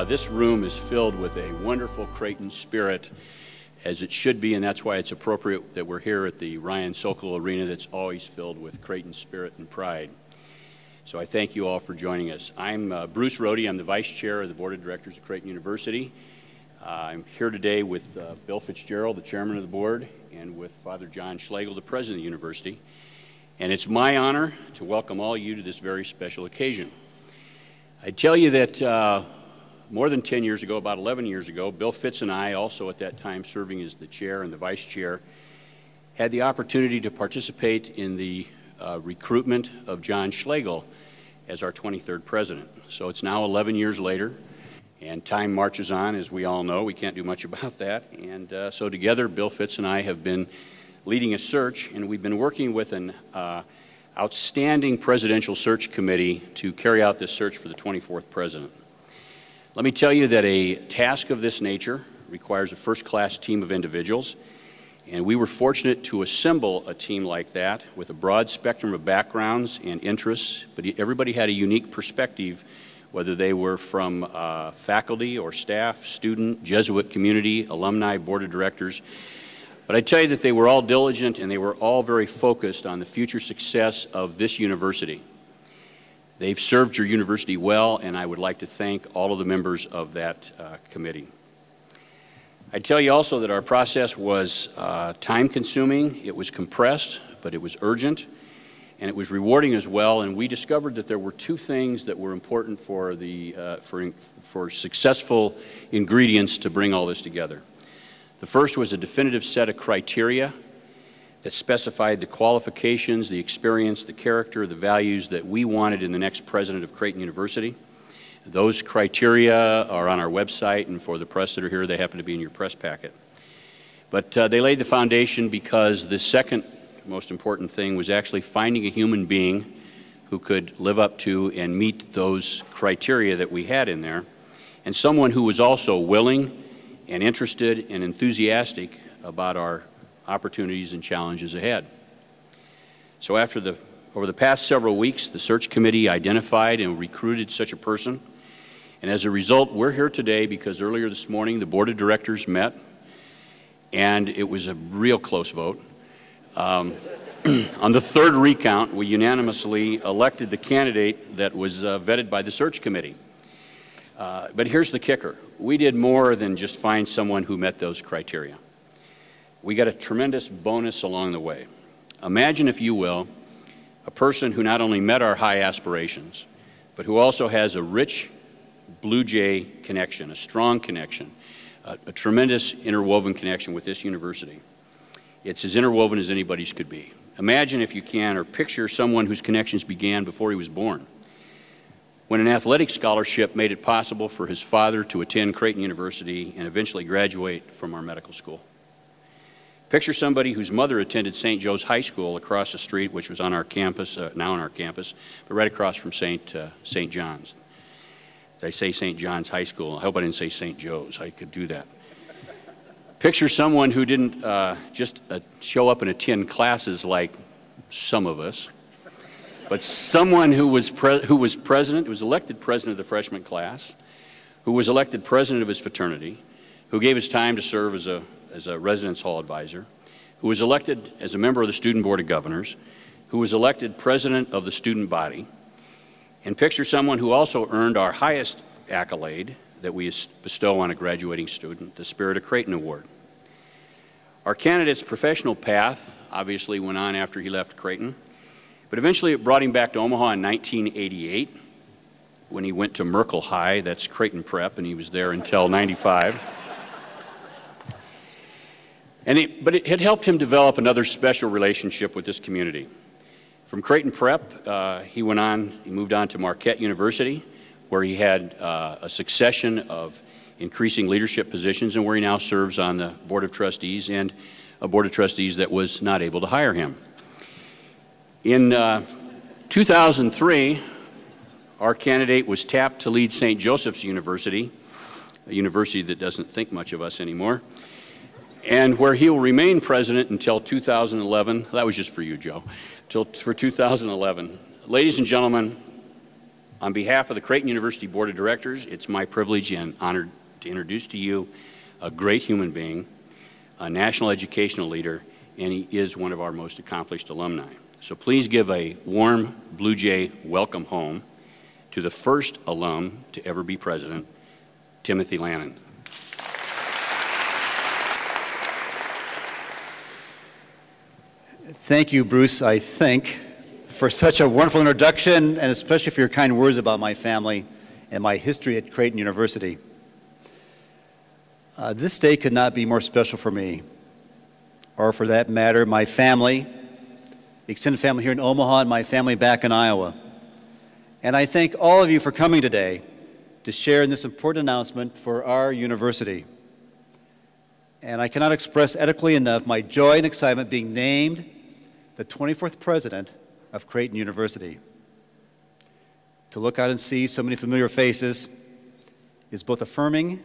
This room is filled with a wonderful Creighton spirit, as it should be, and that's why it's appropriate that we're here at the Ryan Sokol Arena that's always filled with Creighton spirit and pride. So I thank you all for joining us. I'm Bruce Rohde. I'm the Vice Chair of the Board of Directors of Creighton University. I'm here today with Bill Fitzgerald, the Chairman of the Board, and with Father John Schlegel, the President of the University. And it's my honor to welcome all you to this very special occasion. I tell you that more than 10 years ago, about 11 years ago, Bill Fitz and I, also at that time serving as the Chair and the Vice Chair, had the opportunity to participate in the recruitment of John Schlegel as our 23rd President. So it's now 11 years later, and time marches on, as we all know. We can't do much about that. And so together, Bill Fitz and I have been leading a search, and we've been working with an outstanding presidential search committee to carry out this search for the 24th President. Let me tell you that a task of this nature requires a first-class team of individuals, and we were fortunate to assemble a team like that with a broad spectrum of backgrounds and interests, but everybody had a unique perspective, whether they were from faculty or staff, student, Jesuit community, alumni, board of directors. But I tell you that they were all diligent and they were all very focused on the future success of this university. They've served your university well, and I would like to thank all of the members of that committee. I tell you also that our process was time-consuming, it was compressed, but it was urgent, and it was rewarding as well, and we discovered that there were two things that were important for successful ingredients to bring all this together. The first was a definitive set of criteria that specified the qualifications, the experience, the character, the values that we wanted in the next president of Creighton University. Those criteria are on our website, and for the press that are here, they happen to be in your press packet. But they laid the foundation because the second most important thing was actually finding a human being who could live up to and meet those criteria that we had in there, and someone who was also willing and interested and enthusiastic about our opportunities and challenges ahead. So over the past several weeks, the search committee identified and recruited such a person, and as a result, we're here today because earlier this morning the board of directors met, and it was a real close vote. On the third recount, we unanimously elected the candidate that was vetted by the search committee. But here's the kicker. We did more than just find someone who met those criteria. We got a tremendous bonus along the way. Imagine, if you will, a person who not only met our high aspirations, but who also has a rich Blue Jay connection, a strong connection, a tremendous interwoven connection with this university. It's as interwoven as anybody's could be. Imagine, if you can, or picture someone whose connections began before he was born, when an athletic scholarship made it possible for his father to attend Creighton University and eventually graduate from our medical school. Picture somebody whose mother attended St. Joe's High School across the street, which was on our campus, now on our campus, but right across from St. John's. Did I say St. John's High School? I hope I didn't say St. Joe's. I could do that. Picture someone who didn't just show up and attend classes like some of us, but someone who was elected president of the freshman class, who was elected president of his fraternity, who gave his time to serve as a residence hall advisor, who was elected as a member of the Student Board of Governors, who was elected president of the student body, and picture someone who also earned our highest accolade that we bestow on a graduating student, the Spirit of Creighton Award. Our candidate's professional path obviously went on after he left Creighton, but eventually it brought him back to Omaha in 1988 when he went to Merkel High, that's Creighton Prep, and he was there until '95. But it had helped him develop another special relationship with this community. From Creighton Prep, he moved on to Marquette University, where he had a succession of increasing leadership positions, and where he now serves on the Board of Trustees, and a Board of Trustees that was not able to hire him. In 2003, our candidate was tapped to lead St. Joseph's University, a university that doesn't think much of us anymore, and where he will remain president until 2011. That was just for you, Joe. For 2011. Ladies and gentlemen, On behalf of the Creighton University Board of Directors, it's my privilege and honor to introduce to you a great human being, a national educational leader, and he is one of our most accomplished alumni. So please give a warm Blue Jay welcome home to the first alum to ever be president, Timothy Lannon. Thank you, Bruce, I think, for such a wonderful introduction, and especially for your kind words about my family and my history at Creighton University. This day could not be more special for me, or for that matter, my family, the extended family here in Omaha, and my family back in Iowa. And I thank all of you for coming today to share in this important announcement for our university. And I cannot express adequately enough my joy and excitement being named the 24th president of Creighton University. To look out and see so many familiar faces is both affirming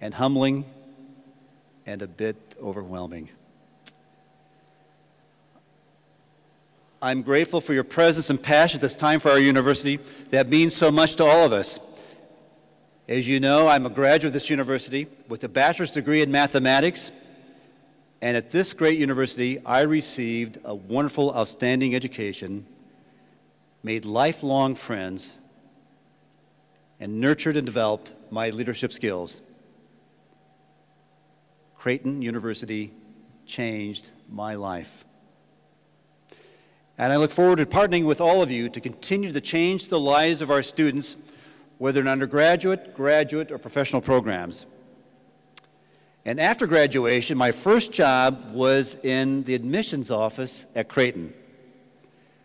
and humbling and a bit overwhelming. I'm grateful for your presence and passion at this time for our university. That means so much to all of us. As you know, I'm a graduate of this university with a bachelor's degree in mathematics, and at this great university, I received a wonderful, outstanding education, made lifelong friends, and nurtured and developed my leadership skills. Creighton University changed my life. And I look forward to partnering with all of you to continue to change the lives of our students, whether in undergraduate, graduate, or professional programs. And after graduation, my first job was in the admissions office at Creighton,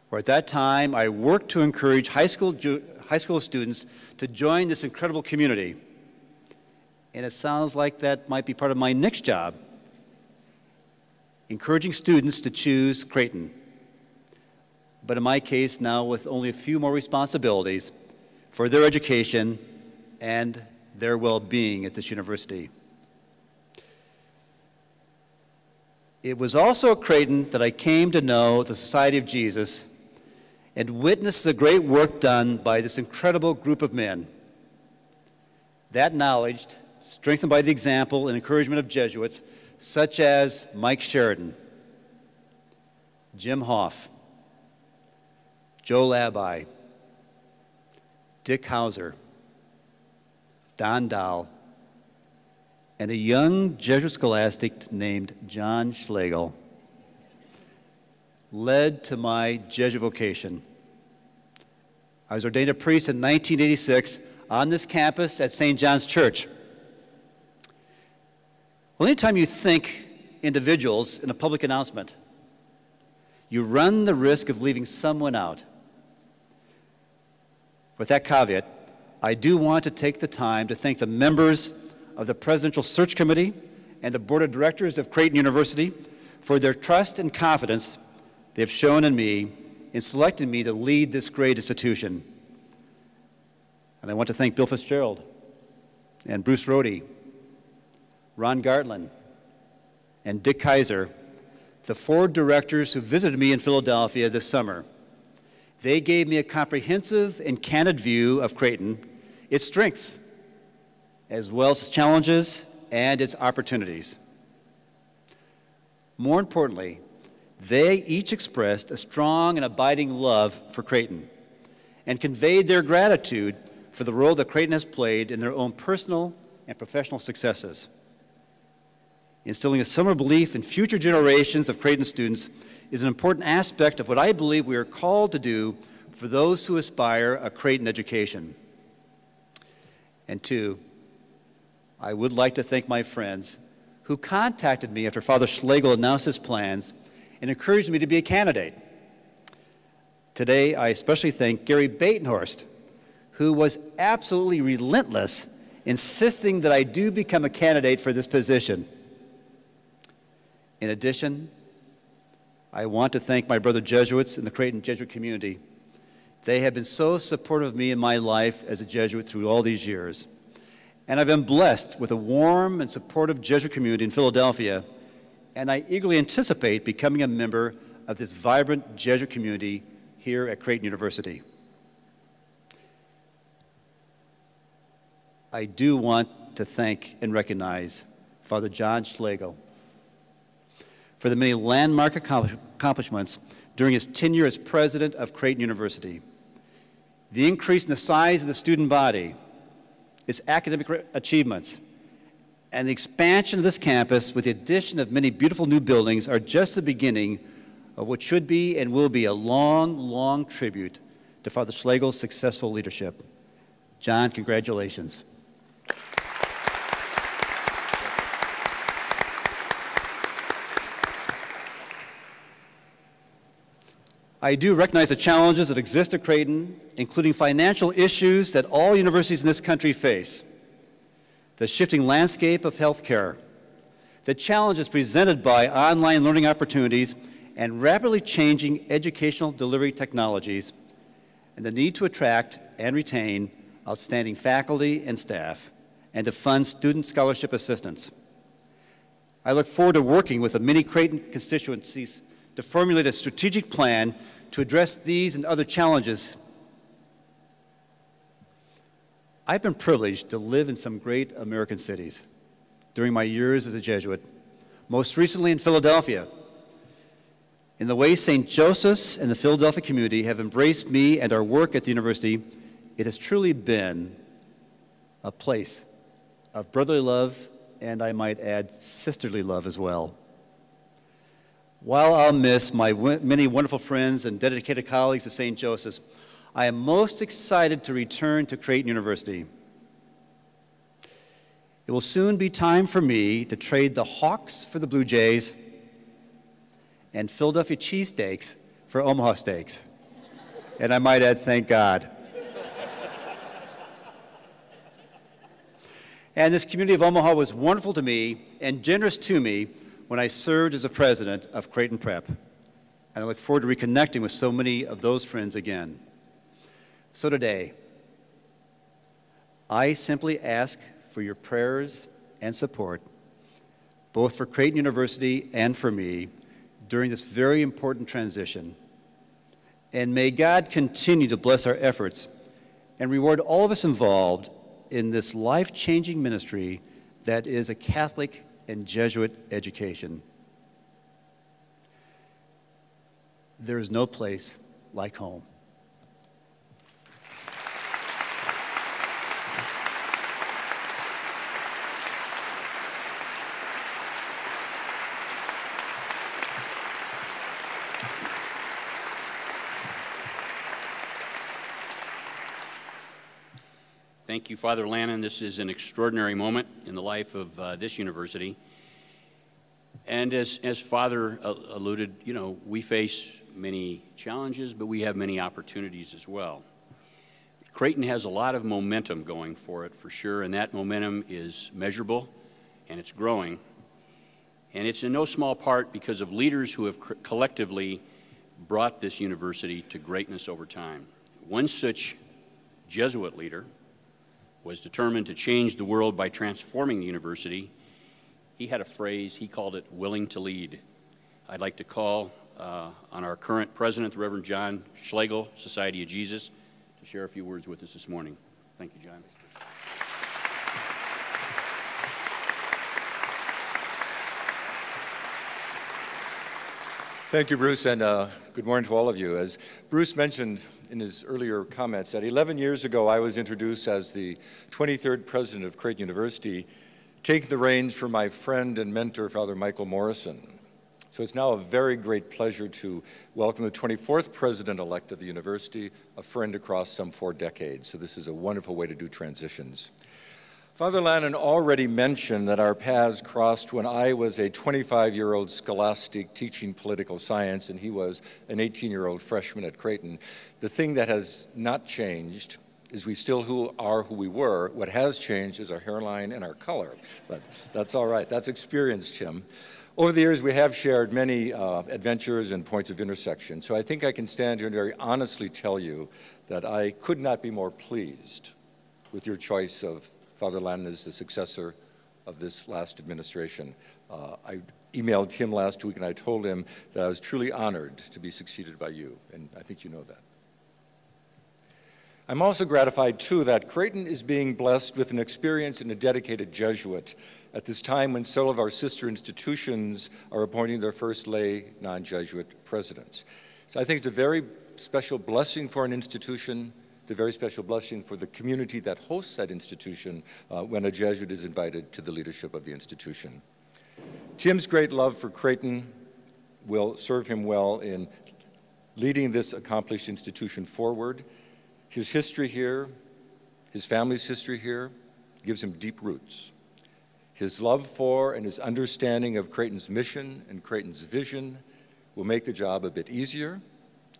where at that time I worked to encourage high school students to join this incredible community. And it sounds like that might be part of my next job, encouraging students to choose Creighton. But in my case now with only a few more responsibilities for their education and their well-being at this university. It was also at Creighton that I came to know the Society of Jesus and witnessed the great work done by this incredible group of men. That knowledge, strengthened by the example and encouragement of Jesuits such as Mike Sheridan, Jim Hoff, Joe Labby, Dick Hauser, Don Dahl, and a young Jesuit scholastic named John Schlegel, led to my Jesuit vocation. I was ordained a priest in 1986 on this campus at St. John's Church. Well, anytime you think individuals in a public announcement, you run the risk of leaving someone out. With that caveat, I do want to take the time to thank the members of the Presidential Search Committee and the Board of Directors of Creighton University for their trust and confidence they have shown in me in selecting me to lead this great institution. And I want to thank Bill Fitzgerald and Bruce Rohde, Ron Gartland, and Dick Kaiser, the 4 directors who visited me in Philadelphia this summer. They gave me a comprehensive and candid view of Creighton, its strengths, as well as its challenges and its opportunities. More importantly, they each expressed a strong and abiding love for Creighton and conveyed their gratitude for the role that Creighton has played in their own personal and professional successes. Instilling a similar belief in future generations of Creighton students is an important aspect of what I believe we are called to do for those who aspire a Creighton education. And 2, I would like to thank my friends who contacted me after Father Schlegel announced his plans and encouraged me to be a candidate. Today, I especially thank Gary Batenhorst, who was absolutely relentless, insisting that I do become a candidate for this position. In addition, I want to thank my brother Jesuits in the Creighton Jesuit community. They have been so supportive of me in my life as a Jesuit through all these years. And I've been blessed with a warm and supportive Jesuit community in Philadelphia, and I eagerly anticipate becoming a member of this vibrant Jesuit community here at Creighton University. I do want to thank and recognize Father John Schlegel for the many landmark accomplishments during his tenure as president of Creighton University. The increase in the size of the student body, its academic achievements, and the expansion of this campus with the addition of many beautiful new buildings are just the beginning of what should be and will be a long, long tribute to Father Schlegel's successful leadership. John, congratulations. I do recognize the challenges that exist at Creighton, including financial issues that all universities in this country face, the shifting landscape of healthcare, the challenges presented by online learning opportunities and rapidly changing educational delivery technologies, and the need to attract and retain outstanding faculty and staff, and to fund student scholarship assistance. I look forward to working with the many Creighton constituencies to formulate a strategic plan to address these and other challenges. I've been privileged to live in some great American cities during my years as a Jesuit, most recently in Philadelphia. In the way St. Joseph's and the Philadelphia community have embraced me and our work at the university, it has truly been a place of brotherly love, and I might add, sisterly love as well. While I'll miss my many wonderful friends and dedicated colleagues at St. Joseph's, I am most excited to return to Creighton University. It will soon be time for me to trade the Hawks for the Blue Jays and Philadelphia cheesesteaks for Omaha steaks. And I might add, thank God. And this community of Omaha was wonderful to me and generous to me when I served as the president of Creighton Prep. And I look forward to reconnecting with so many of those friends again. So today, I simply ask for your prayers and support, both for Creighton University and for me, during this very important transition. And may God continue to bless our efforts and reward all of us involved in this life-changing ministry that is a Catholic and Jesuit education. There is no place like home. Thank you, Father Lannon. This is an extraordinary moment in the life of this university. And as Father alluded, you know, we face many challenges, but we have many opportunities as well. Creighton has a lot of momentum going for it, for sure, and that momentum is measurable, and it's growing. And it's in no small part because of leaders who have collectively brought this university to greatness over time. One such Jesuit leader was determined to change the world by transforming the university. He had a phrase, he called it willing to lead. I'd like to call on our current president, the Reverend John Schlegel, Society of Jesus, to share a few words with us this morning. Thank you, John. Thank you, Bruce, and good morning to all of you. As Bruce mentioned in his earlier comments, that 11 years ago I was introduced as the 23rd president of Creighton University, taking the reins from my friend and mentor, Father Michael Morrison. So it's now a very great pleasure to welcome the 24th president-elect of the university, a friend across some 4 decades. So this is a wonderful way to do transitions. Father Lannon already mentioned that our paths crossed when I was a 25-year-old scholastic teaching political science and he was an 18-year-old freshman at Creighton. The thing that has not changed is we still are who we were. What has changed is our hairline and our color, but that's all right. That's experience, Tim. Over the years, we have shared many adventures and points of intersection, so I think I can stand here and very honestly tell you that I could not be more pleased with your choice of Father Lannon as the successor of this last administration. I emailed Tim last week and I told him that I was truly honored to be succeeded by you, and I think you know that. I'm also gratified, too, that Creighton is being blessed with an experienced and a dedicated Jesuit at this time when several of our sister institutions are appointing their first lay non-Jesuit presidents. So I think it's a very special blessing for an institution. It's a very special blessing for the community that hosts that institution when a Jesuit is invited to the leadership of the institution. Tim's great love for Creighton will serve him well in leading this accomplished institution forward. His history here, his family's history here, gives him deep roots. His love for and his understanding of Creighton's mission and Creighton's vision will make the job a bit easier,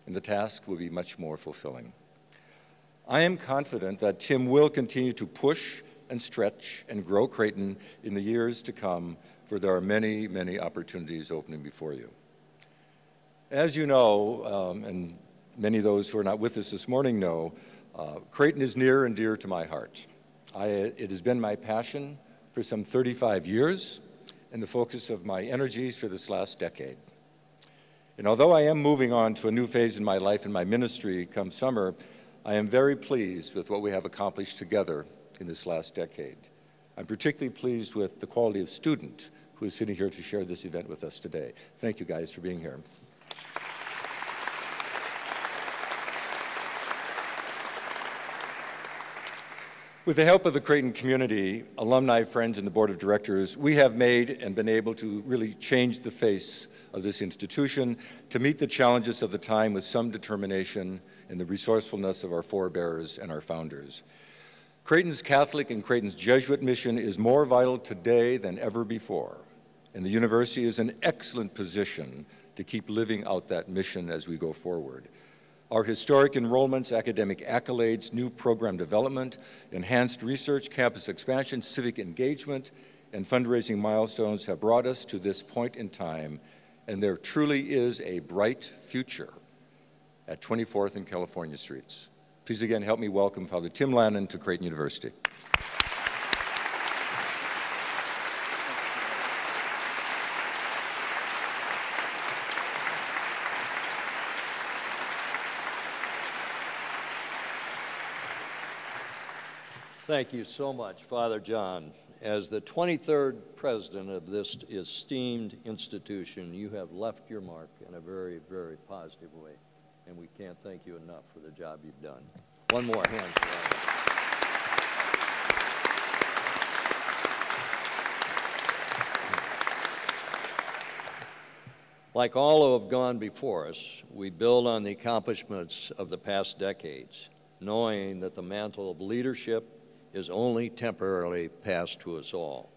and the task will be much more fulfilling. I am confident that Tim will continue to push and stretch and grow Creighton in the years to come, for there are many, many opportunities opening before you. As you know, and many of those who are not with us this morning know, Creighton is near and dear to my heart. It has been my passion for some 35 years and the focus of my energies for this last decade. And although I am moving on to a new phase in my life and my ministry come summer, I am very pleased with what we have accomplished together in this last decade. I'm particularly pleased with the quality of student who is sitting here to share this event with us today. Thank you guys for being here. With the help of the Creighton community, alumni, friends, and the board of directors, we have made and been able to really change the face of this institution to meet the challenges of the time with some determination and the resourcefulness of our forebears and our founders. Creighton's Catholic and Creighton's Jesuit mission is more vital today than ever before, and the university is in an excellent position to keep living out that mission as we go forward. Our historic enrollments, academic accolades, new program development, enhanced research, campus expansion, civic engagement, and fundraising milestones have brought us to this point in time, and there truly is a bright future at 24th and California Streets. Please again help me welcome Father Tim Lannon to Creighton University. Thank you so much, Father John. As the 23rd president of this esteemed institution, you have left your mark in a very, very positive way, and we can't thank you enough for the job you've done. One more hand for that. Like all who have gone before us, we build on the accomplishments of the past decades, knowing that the mantle of leadership is only temporarily passed to us all.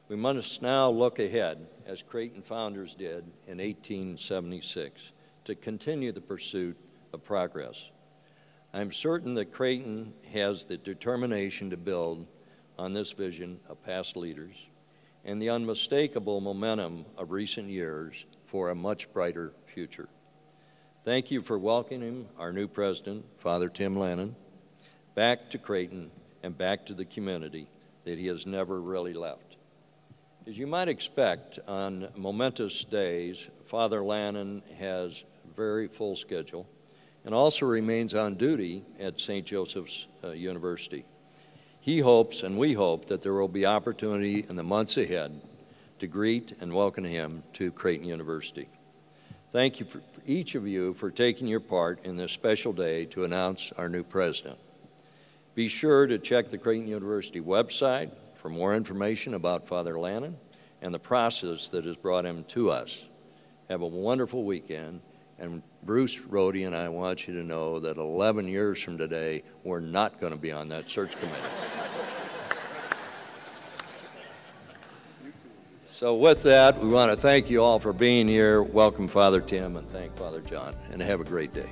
We must now look ahead, as Creighton founders did in 1876, to continue the pursuit of progress. I'm certain that Creighton has the determination to build on this vision of past leaders and the unmistakable momentum of recent years for a much brighter future. Thank you for welcoming our new president, Father Tim Lannon, back to Creighton and back to the community that he has never really left. As you might expect, on momentous days, Father Lannon has a very full schedule and also remains on duty at St. Joseph's University. He hopes, and we hope, that there will be opportunity in the months ahead to greet and welcome him to Creighton University. Thank you for each of you for taking your part in this special day to announce our new president. Be sure to check the Creighton University website for more information about Father Lannon and the process that has brought him to us. Have a wonderful weekend, and Bruce, Rhodey, and I want you to know that 11 years from today, we're not going to be on that search committee. So with that, we want to thank you all for being here. Welcome Father Tim, and thank Father John, and have a great day.